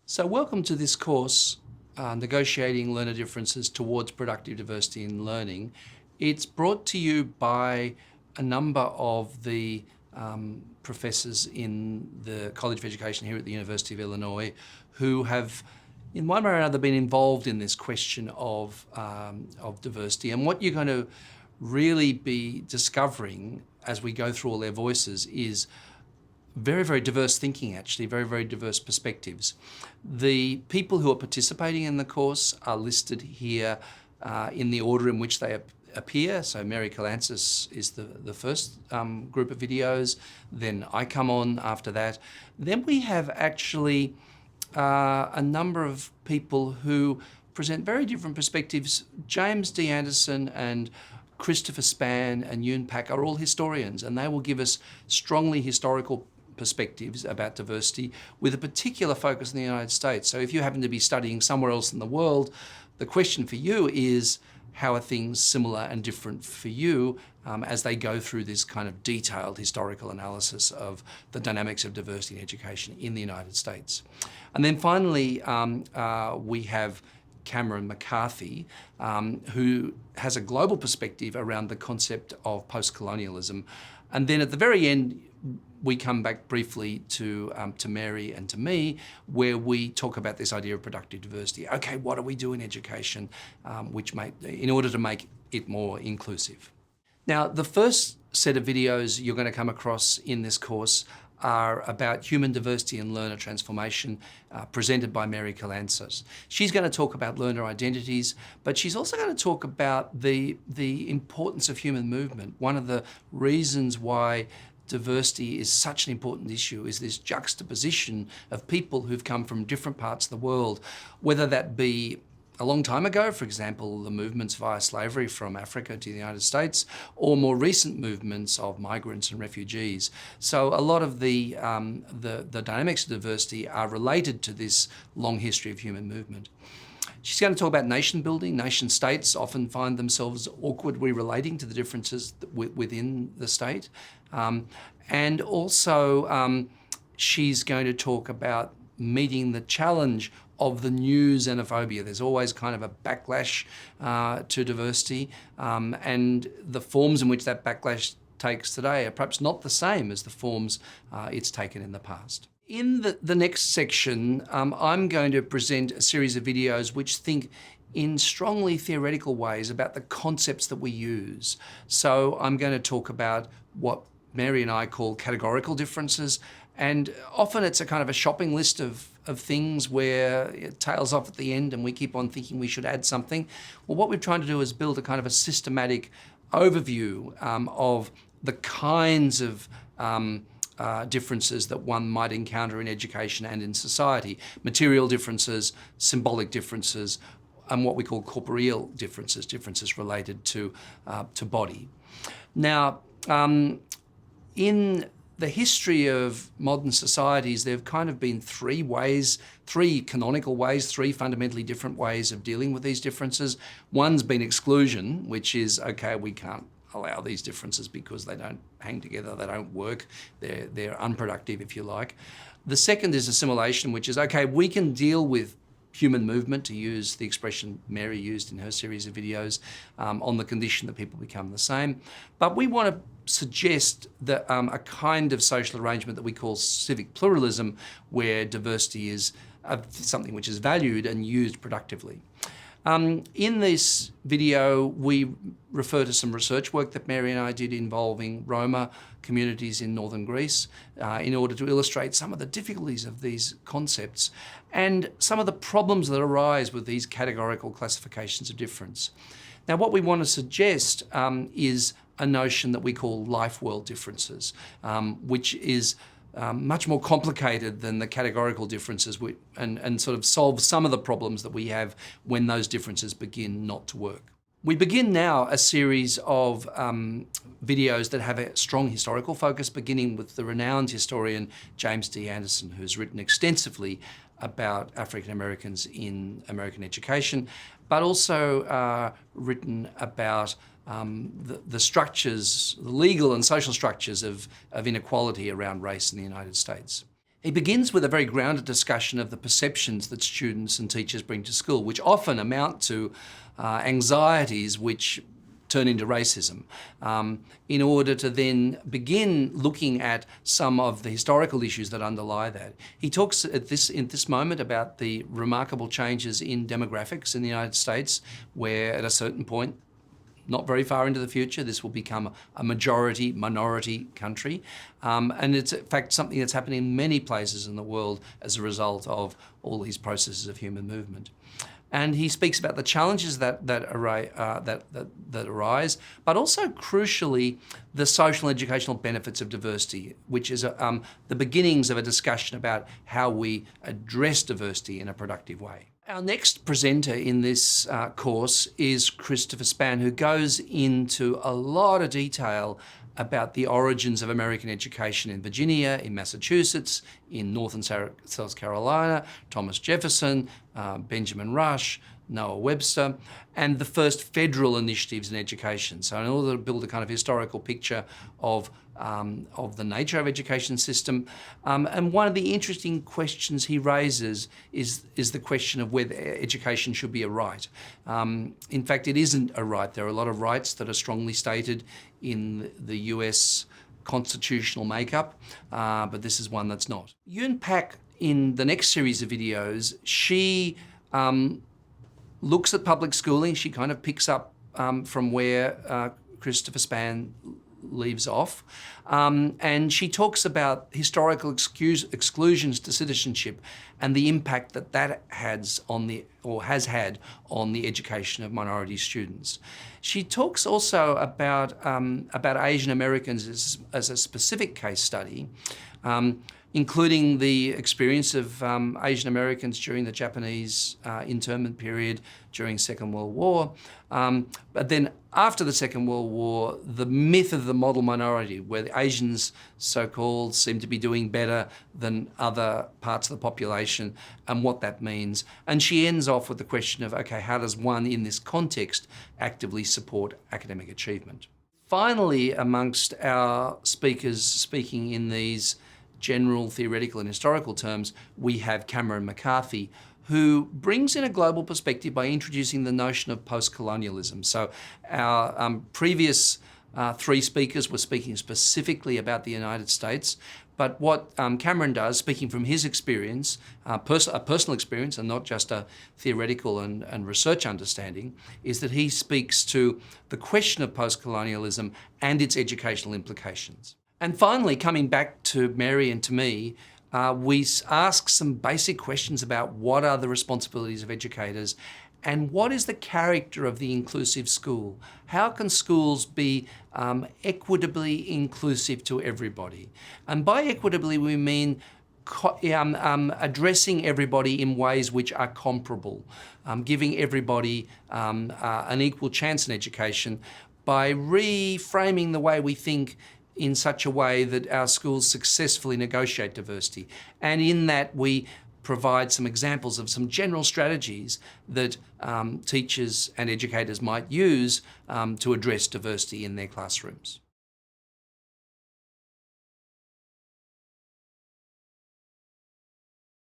So welcome to this course, Negotiating Learner Differences Towards Productive Diversity in Learning. It's brought to you by a number of the professors in the College of Education here at the University of Illinois who have, in one way or another, been involved in this question of diversity. And what you're going to really be discovering as we go through all their voices is very, very diverse thinking, actually, very, very diverse perspectives. The people who are participating in the course are listed here in the order in which they appear. So Mary Kalantzis is the first group of videos, then I come on after that. Then we have actually a number of people who present very different perspectives. James D. Anderson and Christopher Span and Yoon are all historians, and they will give us strongly historical perspectives about diversity with a particular focus in the United States. So if you happen to be studying somewhere else in the world, the question for you is, how are things similar and different for you as they go through this kind of detailed historical analysis of the dynamics of diversity in education in the United States. And then finally, we have Cameron McCarthy, who has a global perspective around the concept of postcolonialism. And then at the very end, we come back briefly to Mary and to me, where we talk about this idea of productive diversity. Okay, what do we do in education in order to make it more inclusive? Now, the first set of videos you're going to come across in this course are about human diversity and learner transformation, presented by Mary Kalantzis. She's going to talk about learner identities, but she's also going to talk about the importance of human movement. One of the reasons why diversity is such an important issue is this juxtaposition of people who've come from different parts of the world, whether that be a long time ago, for example, the movements via slavery from Africa to the United States, or more recent movements of migrants and refugees. So a lot of the dynamics of diversity are related to this long history of human movement. She's going to talk about nation building. Nation states often find themselves awkwardly relating to the differences within the state. And also, she's going to talk about meeting the challenge of the new xenophobia. There's always kind of a backlash to diversity, and the forms in which that backlash takes today are perhaps not the same as the forms it's taken in the past. In the next section, I'm going to present a series of videos which think in strongly theoretical ways about the concepts that we use. So I'm going to talk about what Mary and I call categorical differences, and often it's a kind of a shopping list of things where it tails off at the end and we keep on thinking we should add something. Well, what we're trying to do is build a kind of a systematic overview of the kinds of differences that one might encounter in education and in society. Material differences, symbolic differences, and what we call corporeal differences, differences related to body. Now, in the history of modern societies, there have kind of been three canonical ways, three fundamentally different ways of dealing with these differences. One's been exclusion, which is, okay, we can't allow these differences because they don't hang together, they don't work, they're unproductive, if you like. The second is assimilation, which is, okay, we can deal with human movement, to use the expression Mary used in her series of videos, on the condition that people become the same. But we want to suggest that a kind of social arrangement that we call civic pluralism, where diversity is something which is valued and used productively. In this video, we refer to some research work that Mary and I did involving Roma communities in northern Greece in order to illustrate some of the difficulties of these concepts and some of the problems that arise with these categorical classifications of difference. Now, what we want to suggest is a notion that we call life-world differences, which is much more complicated than the categorical differences and sort of solve some of the problems that we have when those differences begin not to work. We begin now a series of videos that have a strong historical focus, beginning with the renowned historian James D. Anderson, who's written extensively about African Americans in American education, but also written about the structures, the legal and social structures of inequality around race in the United States. He begins with a very grounded discussion of the perceptions that students and teachers bring to school, which often amount to anxieties which turn into racism, in order to then begin looking at some of the historical issues that underlie that. He talks in this moment about the remarkable changes in demographics in the United States, where at a certain point, not very far into the future, this will become a majority-minority country. And it's in fact something that's happening in many places in the world as a result of all these processes of human movement. And he speaks about the challenges that arise, but also crucially the social and educational benefits of diversity, which is the beginnings of a discussion about how we address diversity in a productive way. Our next presenter in this course is Christopher Spann, who goes into a lot of detail about the origins of American education in Virginia, in Massachusetts, in North and South Carolina, Thomas Jefferson, Benjamin Rush, Noah Webster, and the first federal initiatives in education. So in order to build a kind of historical picture of the nature of education system. And one of the interesting questions he raises is the question of whether education should be a right. In fact, it isn't a right. There are a lot of rights that are strongly stated in the US constitutional makeup, but this is one that's not. Yoon Pak, in the next series of videos, she looks at public schooling. She kind of picks up from where Christopher Spann leaves off. And she talks about historical exclusions to citizenship and the impact that has had on the education of minority students. She talks also about Asian Americans as a specific case study, including the experience of Asian Americans during the Japanese internment period during Second World War. But then after the Second World War, the myth of the model minority, where the Asians, so-called, seem to be doing better than other parts of the population, and what that means. And she ends off with the question of, okay, how does one in this context actively support academic achievement? Finally, amongst our speakers speaking in these general theoretical and historical terms, we have Cameron McCarthy, who brings in a global perspective by introducing the notion of postcolonialism. So our previous three speakers were speaking specifically about the United States, but what Cameron does, speaking from his experience, a personal experience and not just a theoretical and research understanding, is that he speaks to the question of postcolonialism and its educational implications. And finally, coming back to Mary and to me, we ask some basic questions about what are the responsibilities of educators and what is the character of the inclusive school? How can schools be equitably inclusive to everybody? And by equitably, we mean addressing everybody in ways which are comparable, giving everybody an equal chance in education by reframing the way we think in such a way that our schools successfully negotiate diversity. And in that, we provide some examples of some general strategies that teachers and educators might use to address diversity in their classrooms.